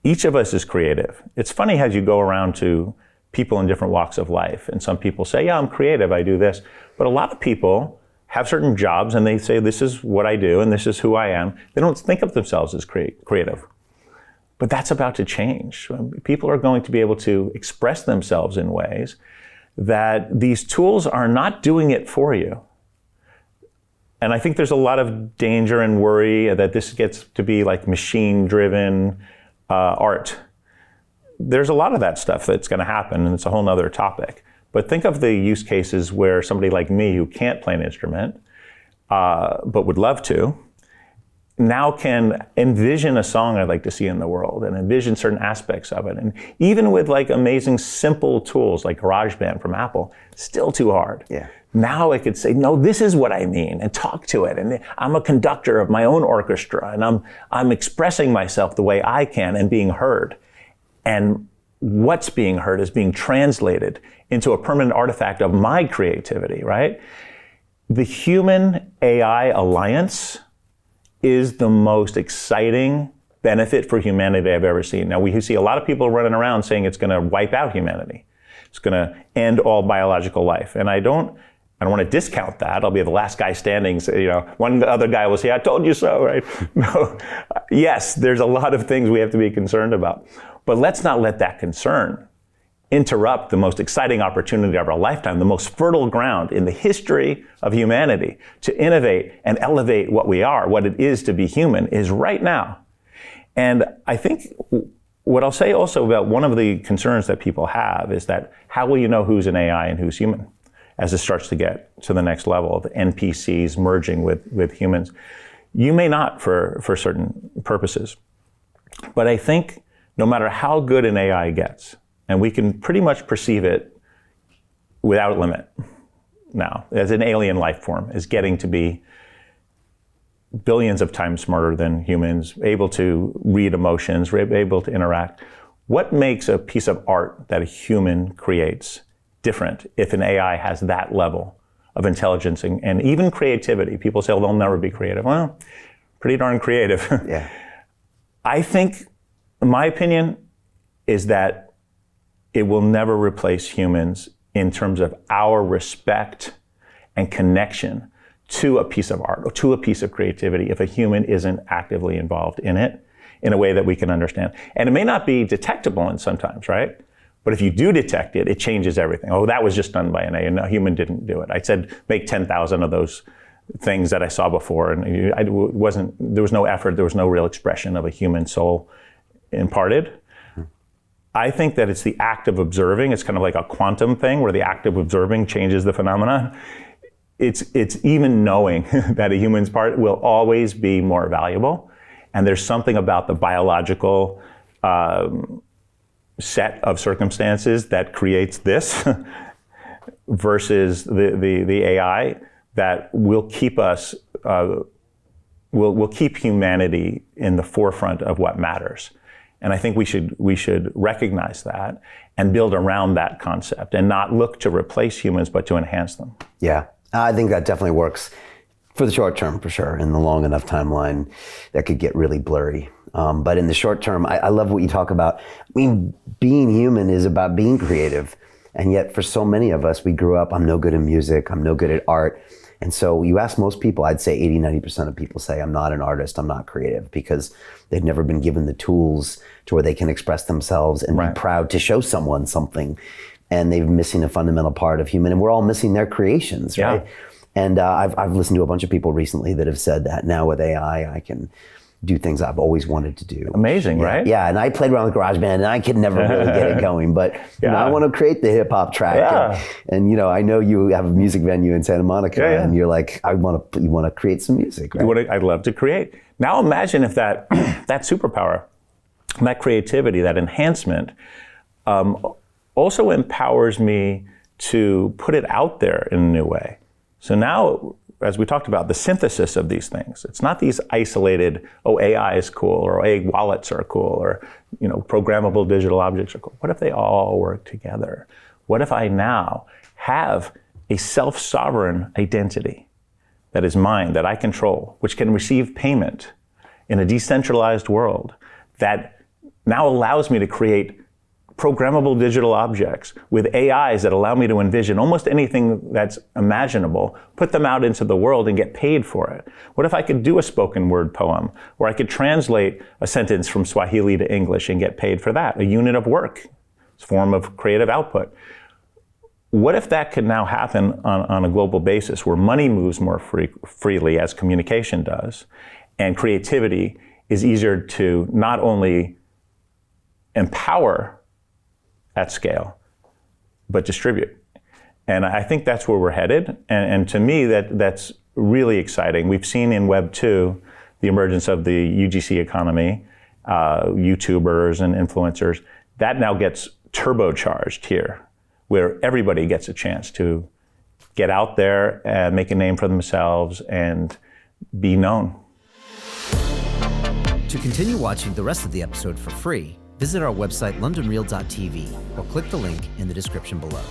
each of us is creative. It's funny as you go around to people in different walks of life, and some people say, yeah, I'm creative, I do this. But a lot of people have certain jobs and they say, this is what I do and this is who I am. They don't think of themselves as creative. But that's about to change. People are going to be able to express themselves in ways that these tools are not doing it for you. And I think there's a lot of danger and worry that this gets to be like machine-driven art. There's a lot of that stuff that's going to happen, and it's a whole nother topic. But think of the use cases where somebody like me who can't play an instrument, but would love to, now can envision a song I'd like to see in the world and envision certain aspects of it. And even with like amazing simple tools like GarageBand from Apple, still too hard. Yeah. Now I could say, no, this is what I mean, and talk to it. And I'm a conductor of my own orchestra, and I'm expressing myself the way I can and being heard. And what's being heard is being translated into a permanent artifact of my creativity, right? The human AI alliance is the most exciting benefit for humanity I've ever seen. Now, we see a lot of people running around saying it's going to wipe out humanity. It's going to end all biological life. And I don't want to discount that. I'll be the last guy standing. So, one other guy will say, I told you so, right? No. Yes, there's a lot of things we have to be concerned about. But let's not let that concern interrupt the most exciting opportunity of our lifetime, the most fertile ground in the history of humanity to innovate and elevate what we are, what it is to be human, is right now. And I think what I'll say also about one of the concerns that people have is that how will you know who's an AI and who's human as it starts to get to the next level of NPCs merging with humans? You may not for certain purposes. But I think no matter how good an AI gets, and we can pretty much perceive it without limit now, as an alien life form, is getting to be billions of times smarter than humans, able to read emotions, able to interact. What makes a piece of art that a human creates different if an AI has that level of intelligence and even creativity? People say, well, they'll never be creative. Well, pretty darn creative. Yeah. I think, my opinion is that it will never replace humans in terms of our respect and connection to a piece of art or to a piece of creativity if a human isn't actively involved in it in a way that we can understand. And it may not be detectable in sometimes, right? But if you do detect it, it changes everything. Oh, that was just done by an AI, and a human didn't do it. I said, make 10,000 of those things that I saw before, and there was no effort, there was no real expression of a human soul imparted. I think that it's the act of observing. It's kind of like a quantum thing where the act of observing changes the phenomenon. It's even knowing that a human's part will always be more valuable. And there's something about the biological set of circumstances that creates this versus the AI that will keep us, will keep humanity in the forefront of what matters. And I think we should recognize that and build around that concept and not look to replace humans, but to enhance them. Yeah, I think that definitely works for the short term, for sure. In the long enough timeline, that could get really blurry. But in the short term, I love what you talk about. I mean, being human is about being creative. And yet for so many of us, we grew up, I'm no good in music, I'm no good at art. And so you ask most people, I'd say 80-90% of people say, I'm not an artist, I'm not creative, because they've never been given the tools to where they can express themselves and be proud to show someone something. And they're missing a fundamental part of human, and we're all missing their creations, right? And I've listened to a bunch of people recently that have said that now with AI, I can do things I've always wanted to do. Amazing, right? Yeah, and I played around with GarageBand and I could never really get it going, but you know, I want to create the hip hop track. And you know, I know you have a music venue in Santa Monica and you're like, you want to create some music, right? I'd love to create. Now imagine if that superpower, that creativity, that enhancement also empowers me to put it out there in a new way. So now, as we talked about, the synthesis of these things. It's not these isolated, AI is cool, or wallets are cool, or programmable digital objects are cool. What if they all work together? What if I now have a self-sovereign identity that is mine, that I control, which can receive payment in a decentralized world, that now allows me to create programmable digital objects with AIs that allow me to envision almost anything that's imaginable, put them out into the world and get paid for it. What if I could do a spoken word poem, or I could translate a sentence from Swahili to English and get paid for that, a unit of work, it's a form of creative output. What if that could now happen on a global basis where money moves more freely as communication does, and creativity is easier to not only empower at scale, but distribute? And I think that's where we're headed. And to me, that's really exciting. We've seen in Web 2 the emergence of the UGC economy, YouTubers and influencers. That now gets turbocharged here, where everybody gets a chance to get out there and make a name for themselves and be known. To continue watching the rest of the episode for free, visit our website londonreal.tv or click the link in the description below.